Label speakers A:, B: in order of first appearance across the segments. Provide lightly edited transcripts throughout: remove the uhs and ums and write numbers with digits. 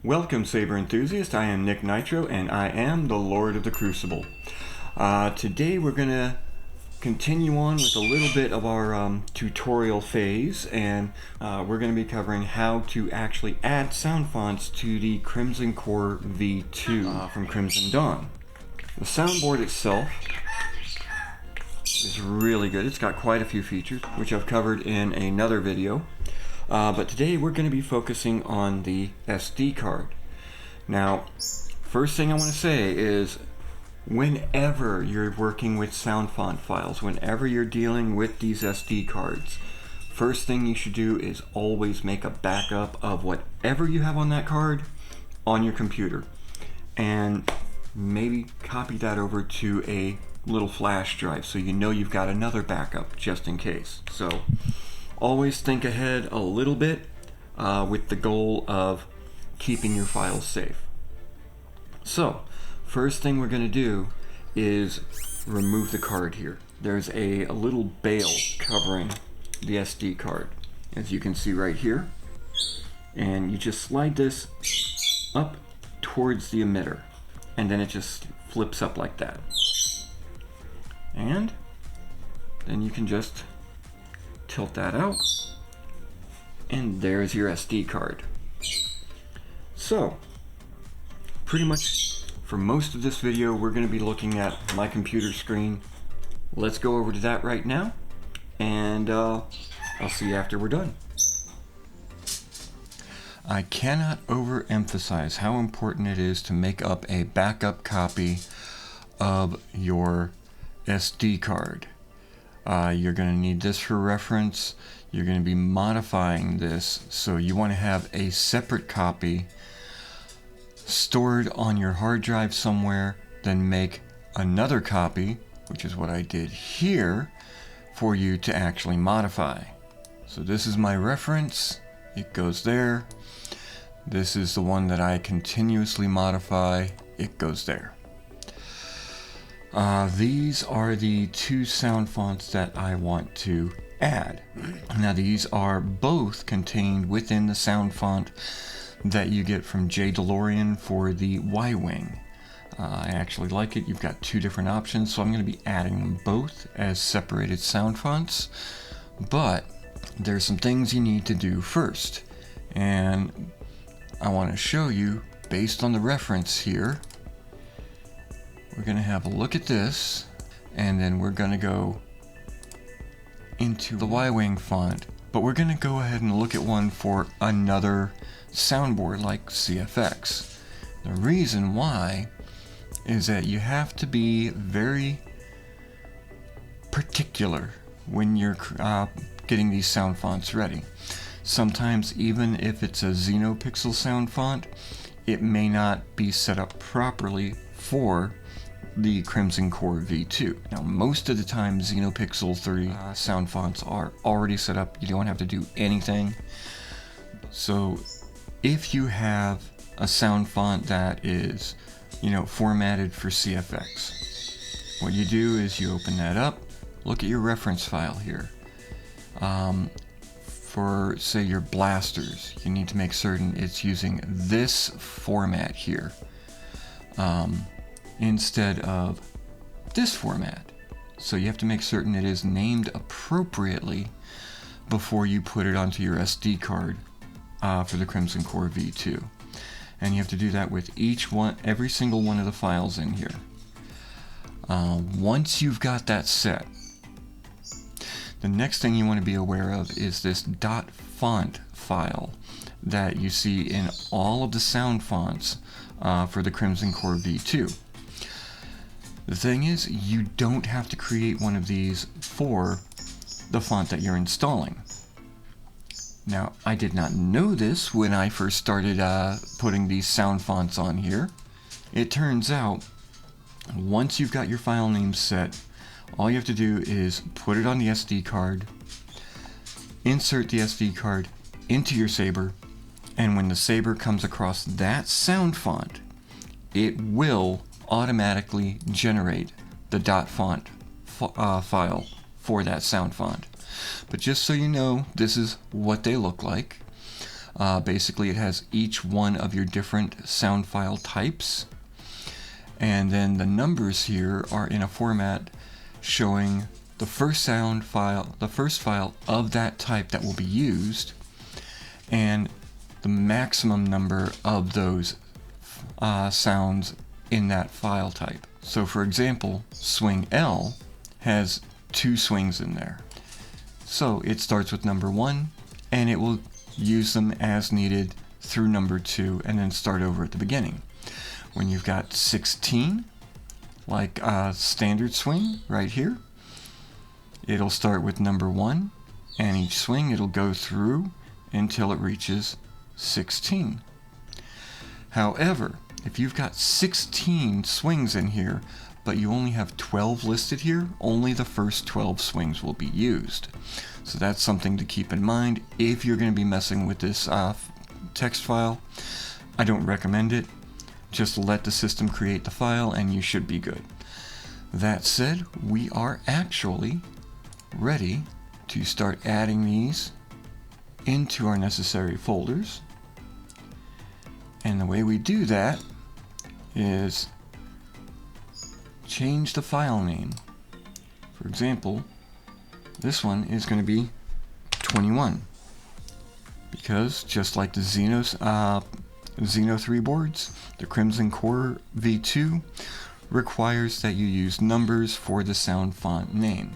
A: Welcome, Saber enthusiast. I am Nick Nitro, and I am the Lord of the Crucible. Today we're going to continue on with a little bit of our tutorial phase, and we're going to be covering how to actually add sound fonts to the Crimson Core V2 from Crimson Dawn. The soundboard itself is really good. It's got quite a few features, which I've covered in another video. But today we're going to be focusing on the SD card. Now, first thing I want to say is whenever you're working with sound font files, whenever you're dealing with these SD cards, first thing you should do is always make a backup of whatever you have on that card on your computer, and maybe copy that over to a little flash drive so you know you've got another backup just in case. So always think ahead a little bit with the goal of keeping your files safe. So, first thing we're going to do is remove the card here. There's a little bail covering the SD card, as you can see right here. And you just slide this up towards the emitter, and then it just flips up like that. And then you can just tilt that out, and there's your SD card. So, pretty much for most of this video, we're going to be looking at my computer screen. Let's go over to that right now, and I'll see you after we're done. I cannot overemphasize how important it is to make up a backup copy of your SD card. You're going to need this for reference. You're going to be modifying this, so you want to have a separate copy stored on your hard drive somewhere, then make another copy, which is what I did here, for you to actually modify. So this is my reference. It goes there. This is the one that I continuously modify. It goes there. These are the two sound fonts that I want to add. Now these are both contained within the sound font that you get from J. DeLorean for the Y-Wing. I actually like it. You've got two different options, so I'm going to be adding them both as separated sound fonts. But there's some things you need to do first, and I want to show you based on the reference here. We're going to have a look at this, and then we're going to go into the Y-Wing font, but we're going to go ahead and look at one for another soundboard like CFX. The reason why is that you have to be very particular when you're getting these sound fonts ready. Sometimes even if it's a Xenopixel sound font, it may not be set up properly for the Crimson Core V2. Now most of the time Xenopixel 30 sound fonts are already set up. You don't have to do anything. So if you have a sound font that is, formatted for CFX, what you do is you open that up, look at your reference file here. For say your blasters, you need to make certain it's using this format here. Instead of this format. So you have to make certain it is named appropriately before you put it onto your SD card for the Crimson Core V2. And you have to do that with every single one of the files in here. Once you've got that set, the next thing you want to be aware of is this .font file that you see in all of the sound fonts for the Crimson Core V2. The thing is, you don't have to create one of these for the font that you're installing. Now, I did not know this when I first started putting these sound fonts on here. It turns out, once you've got your file name set, all you have to do is put it on the SD card, insert the SD card into your Saber, and when the Saber comes across that sound font, it will automatically generate the .font file for that sound font. But just so you know, this is what they look like. Basically, it has each one of your different sound file types. And then the numbers here are in a format showing the first sound file, the first file of that type that will be used, and the maximum number of those sounds in that file type. So for example, swing L has 2 swings in there. So it starts with number 1, and it will use them as needed through number 2, and then start over at the beginning. When you've got 16, like a standard swing right here, it'll start with number 1, and each swing it'll go through until it reaches 16. However, if you've got 16 swings in here, but you only have 12 listed here, only the first 12 swings will be used. So that's something to keep in mind if you're going to be messing with this text file. I don't recommend it. Just let the system create the file and you should be good. That said, we are actually ready to start adding these into our necessary folders. And the way we do that is change the file name. For example, this one is going to be 21, because just like the Xeno 3 boards, the Crimson Core V2 requires that you use numbers for the sound font name.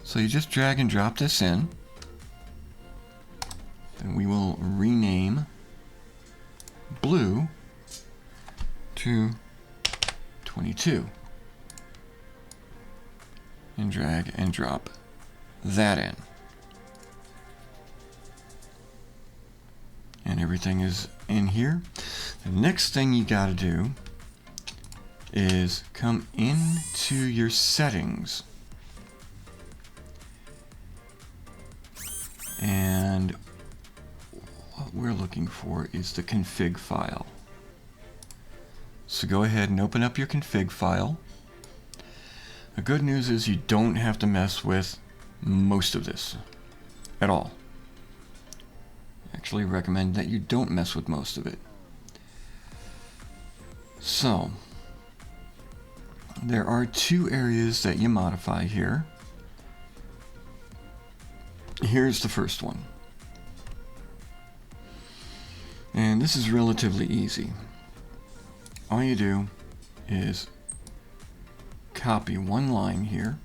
A: So you just drag and drop this in, and we will rename blue to 22, and drag and drop that in, and everything is in here. The next thing you got to do is come into your settings, and what we're looking for is the config file. So go ahead and open up your config file. The good news is you don't have to mess with most of this at all. I actually recommend that you don't mess with most of it. So there are 2 areas that you modify here. Here's the first one. And this is relatively easy. All you do is copy one line here,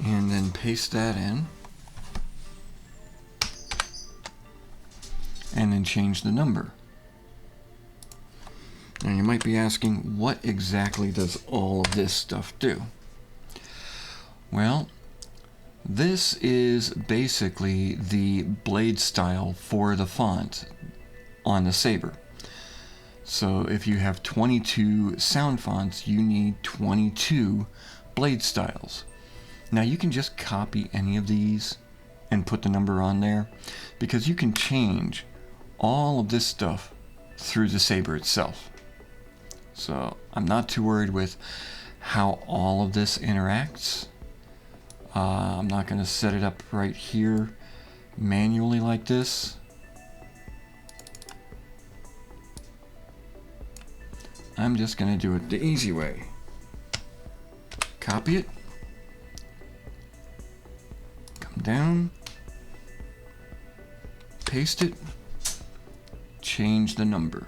A: and then paste that in, and then change the number. Now you might be asking, what exactly does all of this stuff do? Well, this is basically the blade style for the font on the Saber. So if you have 22 sound fonts, you need 22 blade styles. Now you can just copy any of these and put the number on there, because you can change all of this stuff through the Saber itself. So I'm not too worried with how all of this interacts. I'm not going to set it up right here manually like this. I'm just going to do it the easy way. Copy it. Come down. Paste it. Change the number.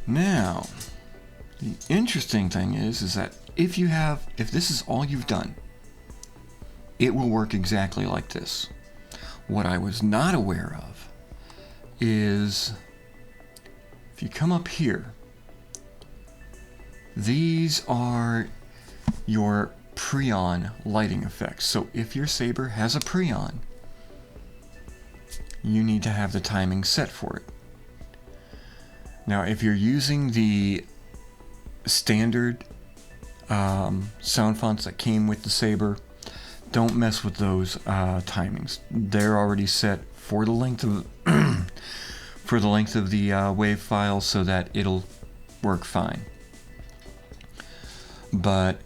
A: Now, the interesting thing is that if this is all you've done, it will work exactly like this. What I was not aware of is, if you come up here, these are your pre-on lighting effects. So if your Saber has a pre-on, you need to have the timing set for it. Now, if you're using the standard sound fonts that came with the Saber, don't mess with those timings. They're already set for the length of the wave file, so that it'll work fine. But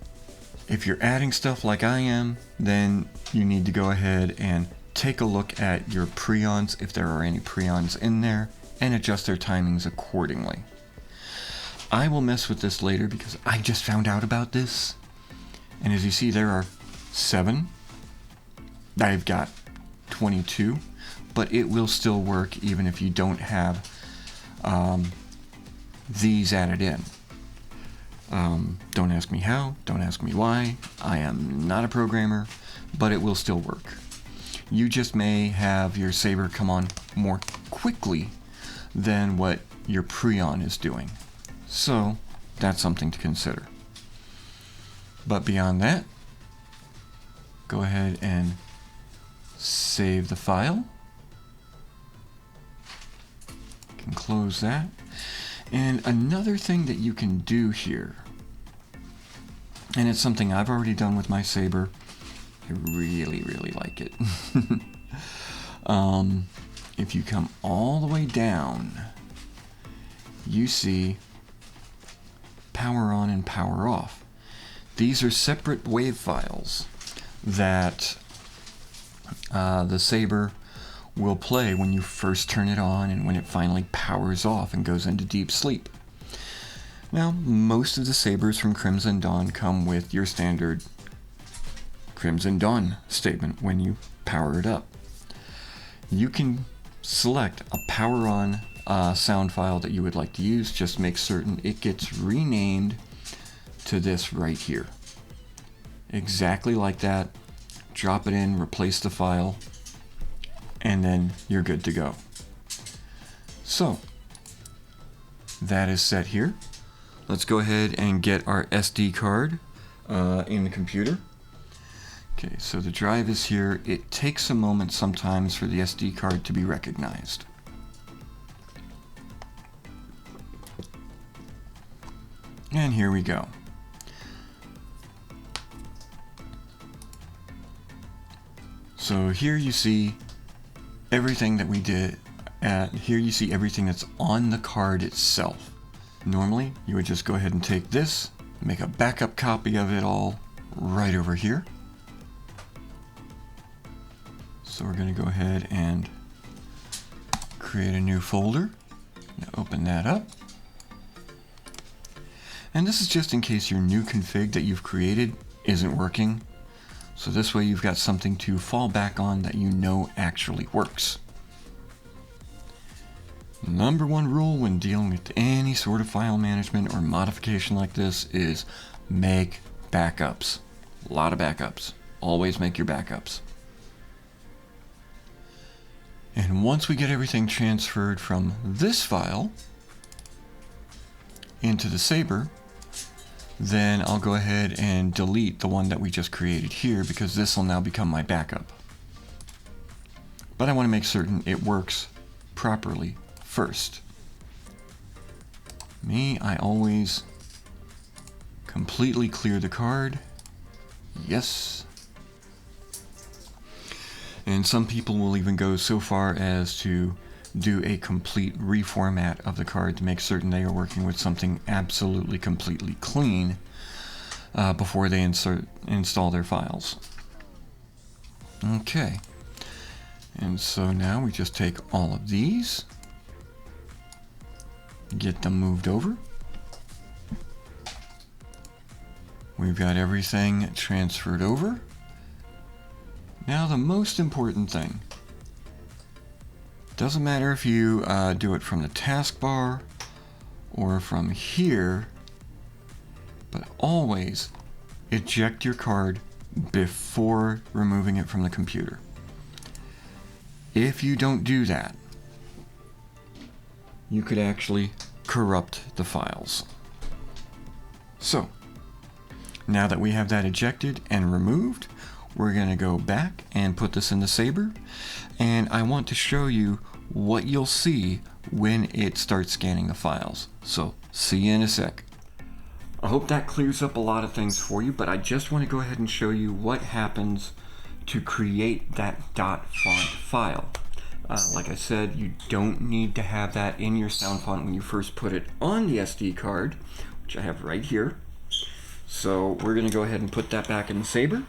A: if you're adding stuff like I am, then you need to go ahead and take a look at your preons, if there are any preons in there, and adjust their timings accordingly. I will mess with this later because I just found out about this. And as you see, there are 7. I've got 22, but it will still work even if you don't have these added in. Don't ask me how, don't ask me why. I am not a programmer, but it will still work. You just may have your saber come on more quickly than what your preon is doing. So that's something to consider. But beyond that, go ahead and save the file. You can close that. And another thing that you can do here, and it's something I've already done with my saber, I really, really like it. If you come all the way down, you see power on and power off. These are separate wave files that the saber will play when you first turn it on and when it finally powers off and goes into deep sleep. Now, most of the sabers from Crimson Dawn come with your standard Crimson Dawn statement when you power it up. You can select a power on sound file that you would like to use. Just make certain it gets renamed to this right here. Exactly like that. Drop it in, replace the file, and then you're good to go. So that is set here. Let's go ahead and get our SD card in the computer. Okay, so the drive is here. It takes a moment sometimes for the SD card to be recognized. And here we go. So here you see everything that we did. Here you see everything that's on the card itself. Normally, you would just go ahead and take this, make a backup copy of it all right over here. So we're going to go ahead and create a new folder. Now open that up. And this is just in case your new config that you've created isn't working. So this way you've got something to fall back on that you know actually works. Number one rule when dealing with any sort of file management or modification like this is make backups. A lot of backups. Always make your backups. And once we get everything transferred from this file into the Saber, then I'll go ahead and delete the one that we just created here because this will now become my backup. But I want to make certain it works properly first. I always completely clear the card. Yes. And some people will even go so far as to do a complete reformat of the card to make certain they are working with something absolutely completely clean before they install their files. Okay. And so now we just take all of these, get them moved over. We've got everything transferred over. Now the most important thing, doesn't matter if you do it from the taskbar or from here, but always eject your card before removing it from the computer. If you don't do that, you could actually corrupt the files. So, now that we have that ejected and removed, we're going to go back and put this in the Saber, and I want to show you what you'll see when it starts scanning the files. So, see you in a sec. I hope that clears up a lot of things for you, but I just want to go ahead and show you what happens to create that .font file. Like I said, you don't need to have that in your sound font when you first put it on the SD card, which I have right here. So we're going to go ahead and put that back in the Saber.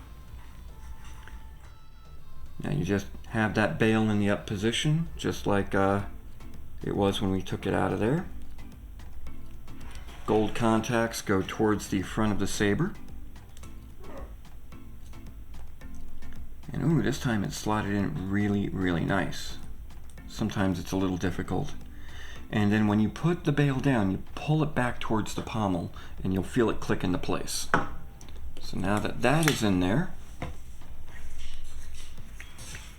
A: Now you just have that bail in the up position, just like it was when we took it out of there. Gold contacts go towards the front of the Saber. And ooh, this time it's slotted in really, really nice. Sometimes it's a little difficult. And then when you put the bail down, you pull it back towards the pommel and you'll feel it click into place. So now that that is in there,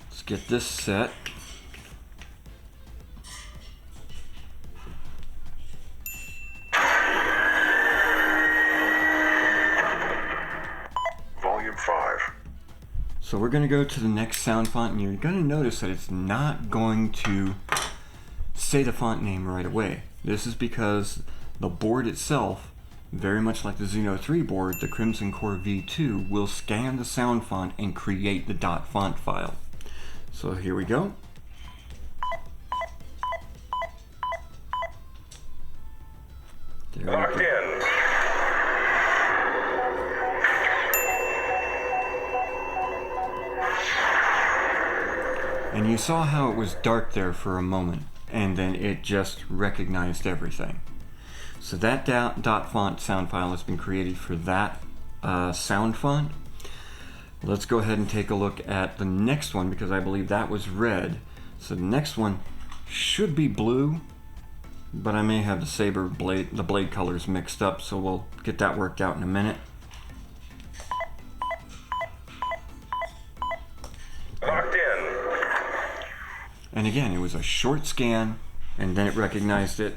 A: let's get this set.
B: Volume 5.
A: So we're going to go to the next sound font, and you're going to notice that it's not going to say the font name right away. This is because the board itself, very much like the Xuno 3 board, the Crimson Core V2, will scan the sound font and create the .font file. So here we go. There
B: Locked in.
A: And you saw how it was dark there for a moment, and then it just recognized everything. So that .font sound file has been created for that sound font. Let's go ahead and take a look at the next one, because I believe that was red. So the next one should be blue, but I may have the saber blade, the blade colors mixed up, so we'll get that worked out in a minute.
B: Locked in.
A: And again, it was a short scan, and then it recognized it.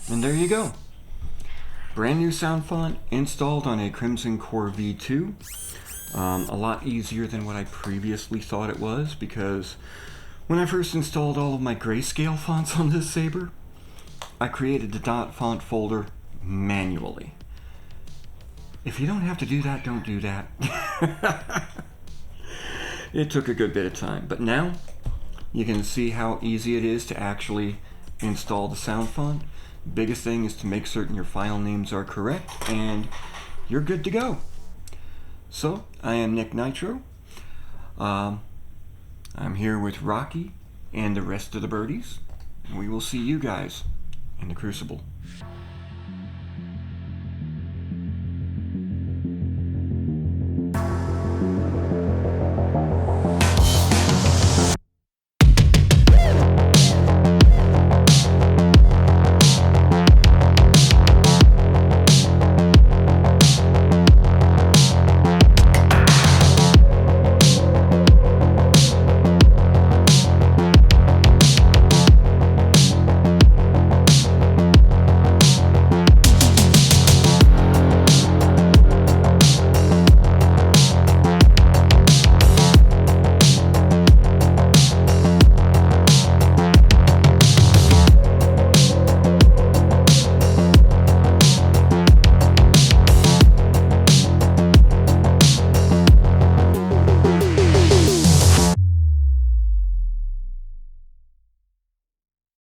A: And there you go. Brand new sound font installed on a Crimson Core V2. A lot easier than what I previously thought it was, because when I first installed all of my grayscale fonts on this Saber, I created the .font folder manually. If you don't have to do that, don't do that. It took a good bit of time, but now you can see how easy it is to actually install the sound font. Biggest thing is to make certain your file names are correct, and you're good to go. So, I am Nick Nitro. I'm here with Rocky and the rest of the birdies, and we will see you guys in the Crucible.